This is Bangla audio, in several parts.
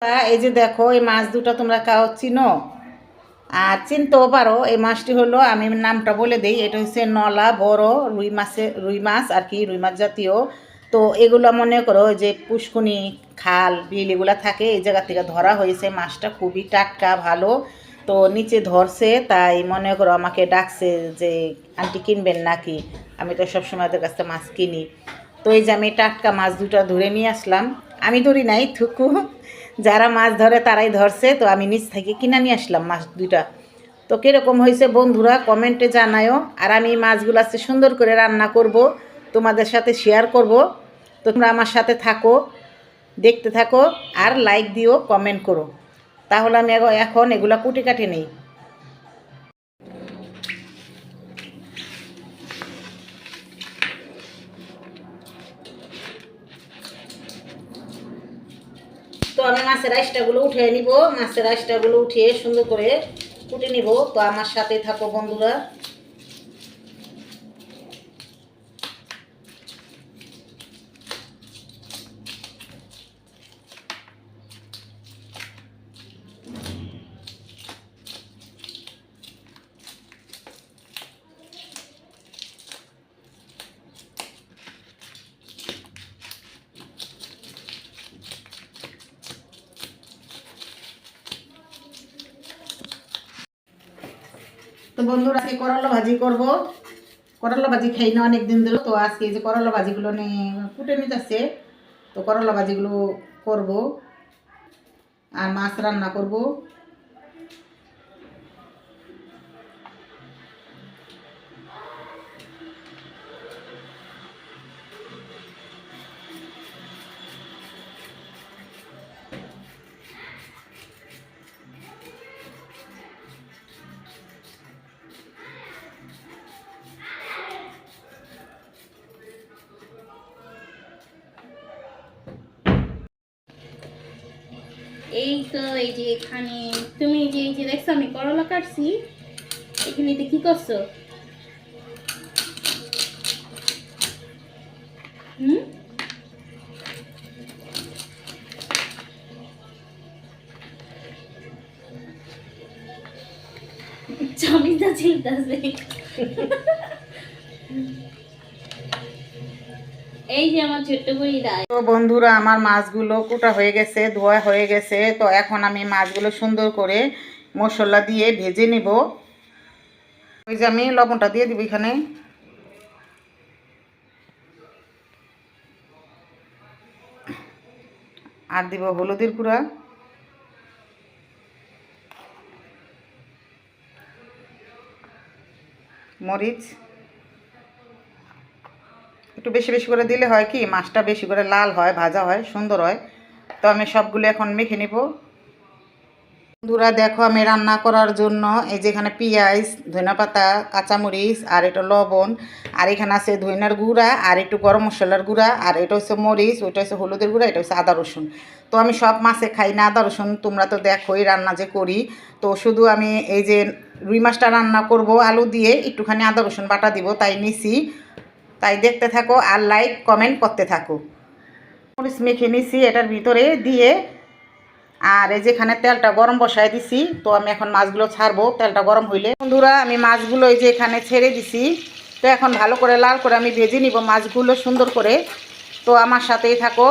এই যে দেখো, এই মাছ দুটো তোমরা কাউ চিনো আর চিনতেও পারো। এই মাছটি হলো, আমি নামটা বলে দিই, এটা হচ্ছে নলা বড় রুই মাছ আর কি, রুই মাছ জাতীয়। তো এগুলো মনে করো যে পুষ্কুনি, খাল, বিল এগুলো থাকে, এই জায়গা থেকে ধরা হয়েছে। মাছটা খুবই টাটকা, ভালো। তো নিচে ধরছে, তাই মনে করো আমাকে ডাকছে যে আন্টি কিনবেন নাকি। আমি তো সবসময় ওদের কাছ থেকে মাছ কিনি। তো এই যে আমি টাটকা মাছ দুটো ধরে নিয়ে আসলাম। আমি ধরি নাই, থুকু যারা মাছ ধরে তারাই ধরছে। তো আমি নিচ থেকে কিনে নিয়ে আসলাম মাছ দুইটা। তো কীরকম হয়েছে বন্ধুরা কমেন্টে জানায়ও। আর আমি মাছগুলো আজকে সুন্দর করে রান্না করব, তোমাদের সাথে শেয়ার করব। তোমরা আমার সাথে থাকো, দেখতে থাকো, আর লাইক দিও, কমেন্ট করো। তাহলে আমি এখন এগুলা কুটি কাটি নেই। তো আমি মাছের আইসটাগুলো উঠিয়ে নিব, মাছের আইসটাগুলো উঠিয়ে সুন্দর করে কুটে নিব। তো আমার সাথে থাকো বন্ধুরা। তো বন্ধুরা আজকে করলা ভাজি করব। করলা ভাজি খাই না অনেক দিন ধরে। তো আজকে এই যে করলা ভাজিগুলো নিয়ে কুটে নিতেছে। তো করলা ভাজিগুলো করব আর মাছ রান্না করব। এই তো এই যে এখানে তুমি এই যে দেখছো আমি করলা কাটছি, এখানে কি করছো? হুম, চামিচটা ছিলতেছে। এই যে আমার ছোট্ট বুড়িরা। তো বন্ধুরা আমার মাছগুলো কুটা হয়ে গেছে, ধোয়া হয়ে গেছে। তো এখন আমি মাছগুলো সুন্দর করে মশলা দিয়ে ভেজে নিব। ওই যে আমি লবণটা দিয়ে দিব এখানে, আর দিব হলুদের গুঁড়া, মরিচ। একটু বেশি বেশি করে দিলে হয় কি, মাছটা বেশি করে লাল হয়, ভাজা হয়, সুন্দর হয়। তো আমি সবগুলো এখন মেখে নিব। বন্ধুরা দেখো, আমি রান্না করার জন্য এই যেখানে পেঁয়াজ, ধনেপাতা, কাঁচামরিচ, আর এটা লবণ, আর এখানে আছে ধইনার গুঁড়া, আর একটু গরম মশলার গুঁড়া, আর এটা হচ্ছে মরিচ, ওইটা হচ্ছে হলুদের গুঁড়া, এটা হচ্ছে আদা রসুন। তো আমি সব মাছে খাই না আদা রসুন, তোমরা তো দেখোই রান্না যে করি। তো শুধু আমি এই যে রুই মাছটা রান্না করব আলু দিয়ে, একটুখানি আদা রসুন বাটা দিব, তাই নিছি। তাই দেখতে থাকো আর লাইক কমেন্ট করতে থাকো। মরিচ মেখে নিছি এটার ভিতরে দিয়ে। আর এই যেখানে তেলটা গরম বসায় দিছি। তো আমি এখন মাছগুলো ছাড়বো তেলটা গরম হইলে। বন্ধুরা আমি মাছগুলো এই যে এখানে ছেড়ে দিছি। তো এখন ভালো করে লাল করে আমি ভেজে নিব মাছগুলো সুন্দর করে। তো আমার সাথেই থাকো।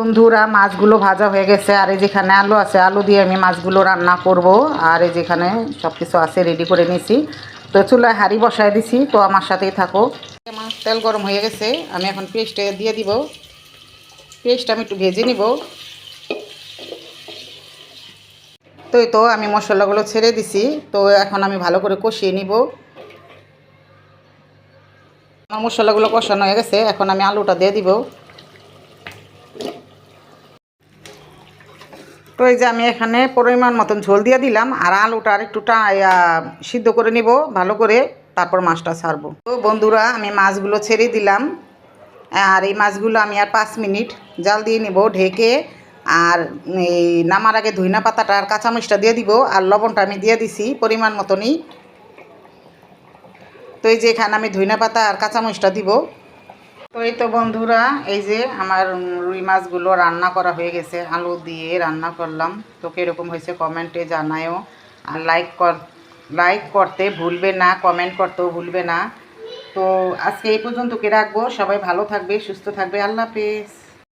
বন্ধুরা মাছগুলো ভাজা হয়ে গেছে, আর এই যেখানে আলু আছে, আলু দিয়ে আমি মাছগুলো রান্না করব। আর এই যেখানে সব কিছু আছে রেডি করে নিয়েছি, তো চুলায় হাঁড়ি বসায় দিছি, তো আমার সাথেই থাকো। আমার তেল গরম হয়ে গেছে, আমি এখন পেস্টে দিয়ে দিব। পেস্টটা আমি একটু ভেজে নিব। তো এই তো আমি মশলাগুলো ছেড়ে দিছি, তো এখন আমি ভালো করে কষিয়ে নিব। আমার মশলাগুলো কষানো হয়ে গেছে, এখন আমি আলুটা দিয়ে দিব। তো এই যে আমি এখানে পরিমাণ মতন ঝোল দিয়ে দিলাম, আর আলুটা আর একটু সিদ্ধ করে নিব ভালো করে, তারপর মাছটা ছাড়বো। তো বন্ধুরা আমি মাছগুলো ছেড়ে দিলাম, আর এই মাছগুলো আমি আর 5 মিনিট জাল দিয়ে নিব ঢেকে। আর এই নামার আগে ধইনা পাতাটা আর কাঁচামরিচটা দিয়ে দিব, আর লবণটা আমি দিয়ে দিছি পরিমাণ মতনই। তো এই যে এখানে আমি ধইনা পাতা আর কাঁচামরিচটা দিব। তো এই তো বন্ধুরা, এই যে আমার রুই মাছগুলো রান্না করা হয়ে গেছে, আলু দিয়ে রান্না করলাম। তো কীরকম হয়েছে কমেন্টে জানায়ও, আর লাইক করতে ভুলবে না, কমেন্ট করতেও ভুলবে না। তো আজকে এই পর্যন্ত রাখবো। সবাই ভালো থাকবে, সুস্থ থাকবে। আল্লাহ হাফেজ।